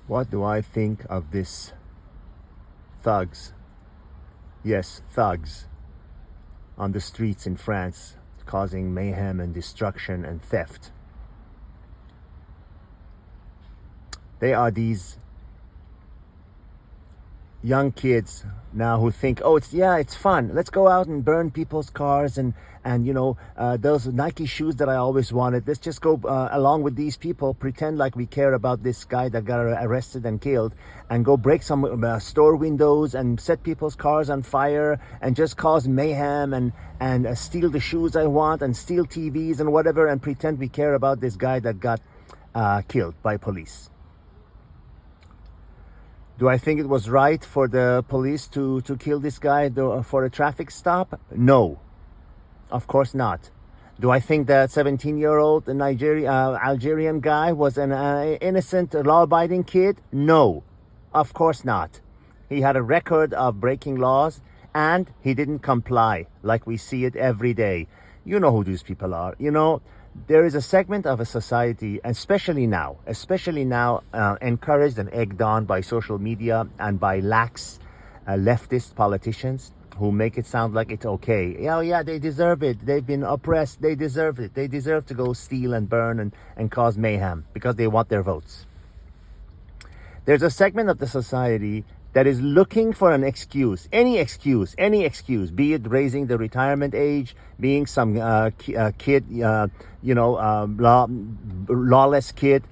What do I think of this thugs? Yes, thugs on the streets in France, causing mayhem and destruction and theft. They are these young kids now who think, oh, it's fun. Let's go out and burn people's cars and those Nike shoes that I always wanted. Let's just go along with these people, pretend like we care about this guy that got arrested and killed, and go break some store windows and set people's cars on fire and just cause mayhem and steal the shoes I want and steal TVs and whatever, and pretend we care about this guy that got killed by police. Do I think it was right for the police to kill this guy for a traffic stop? No, of course not. Do I think that 17-year-old Algerian guy was an innocent, law-abiding kid? No, of course not. He had a record of breaking laws and he didn't comply like we see it every day. You know who these people are. There is a segment of a society, especially now, encouraged and egged on by social media and by lax leftist politicians who make it sound like it's okay. Oh yeah, they deserve it. They've been oppressed. They deserve it. They deserve to go steal and burn and cause mayhem because they want their votes. There's a segment of the society that is looking for an excuse, any excuse, be it raising the retirement age, being some kid, lawless kid,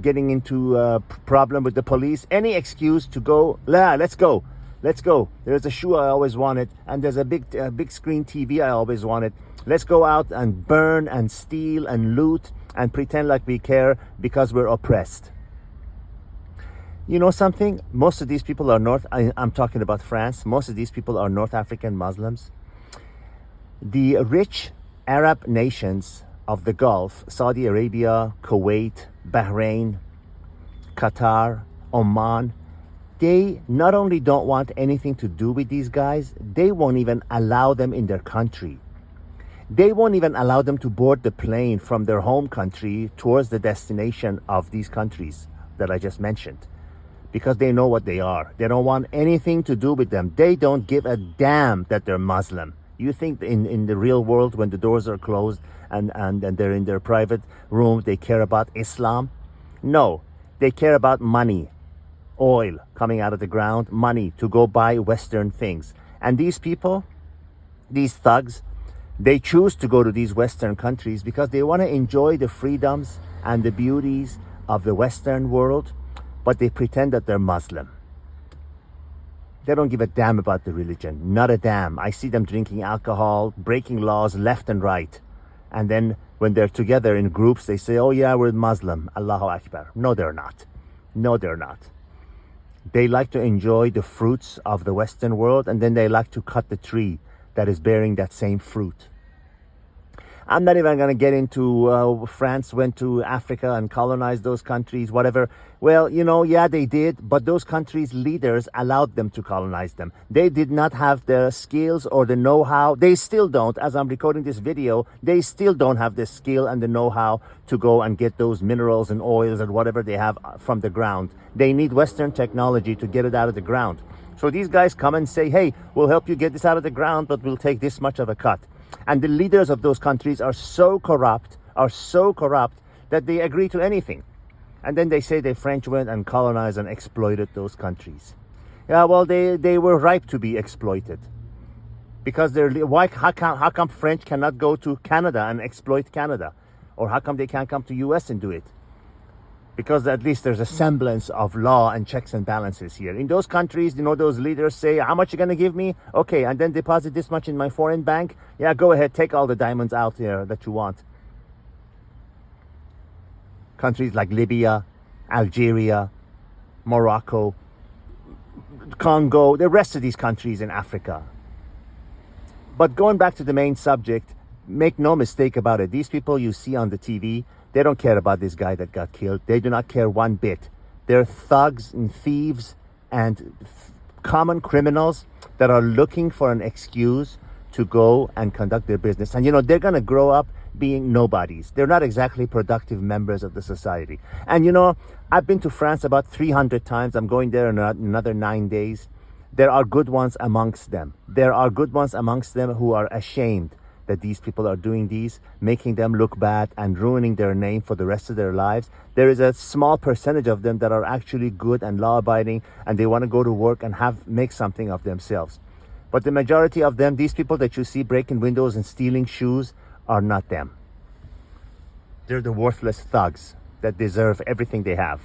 getting into a problem with the police, any excuse to go, let's go. There's a shoe I always wanted, and there's a big screen TV I always wanted. Let's go out and burn and steal and loot and pretend like we care because we're oppressed. You know something? Most of these people are I'm talking about France. Most of these people are North African Muslims. The rich Arab nations of the Gulf, Saudi Arabia, Kuwait, Bahrain, Qatar, Oman, they not only don't want anything to do with these guys, they won't even allow them in their country. They won't even allow them to board the plane from their home country towards the destination of these countries that I just mentioned, because they know what they are. They don't want anything to do with them. They don't give a damn that they're Muslim. You think in the real world, when the doors are closed and they're in their private room, they care about Islam? No, they care about money, oil coming out of the ground, money to go buy Western things. And these people, these thugs, they choose to go to these Western countries because they want to enjoy the freedoms and the beauties of the Western world, but they pretend that they're Muslim. They don't give a damn about the religion, not a damn. I see them drinking alcohol, breaking laws left and right. And then when they're together in groups, they say, oh yeah, we're Muslim, Allahu Akbar. No, they're not. No, they're not. They like to enjoy the fruits of the Western world, and then they like to cut the tree that is bearing that same fruit. I'm not even going to get into France went to Africa and colonized those countries, whatever. Well, yeah, they did, but those countries' leaders allowed them to colonize them. They did not have the skills or the know-how. They still don't. As I'm recording this video, they still don't have the skill and the know-how to go and get those minerals and oils and whatever they have from the ground. They need Western technology to get it out of the ground. So these guys come and say, hey, we'll help you get this out of the ground, but we'll take this much of a cut. And the leaders of those countries are so corrupt that they agree to anything. And then they say the French went and colonized and exploited those countries. Yeah, well, they were ripe to be exploited. Because how come French cannot go to Canada and exploit Canada? Or how come they can't come to US and do it? Because at least there's a semblance of law and checks and balances here. In those countries, those leaders say, how much you going to give me? Okay, and then deposit this much in my foreign bank. Yeah, go ahead, take all the diamonds out there that you want. Countries like Libya, Algeria, Morocco, Congo, the rest of these countries in Africa. But going back to the main subject, make no mistake about it. These people you see on the TV, they don't care about this guy that got killed. They do not care one bit. They're thugs and thieves and common criminals that are looking for an excuse to go and conduct their business. And they're going to grow up being nobodies. They're not exactly productive members of the society. And you know, I've been to France about 300 times. I'm going there in another 9 days. There are good ones amongst them. There are good ones amongst them who are ashamed that these people are doing these, making them look bad and ruining their name for the rest of their lives. There is a small percentage of them that are actually good and law-abiding, and they want to go to work and make something of themselves. But the majority of them, these people that you see breaking windows and stealing shoes, are not them. They're the worthless thugs that deserve everything they have.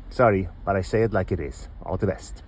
Sorry, but I say it like it is. All the best.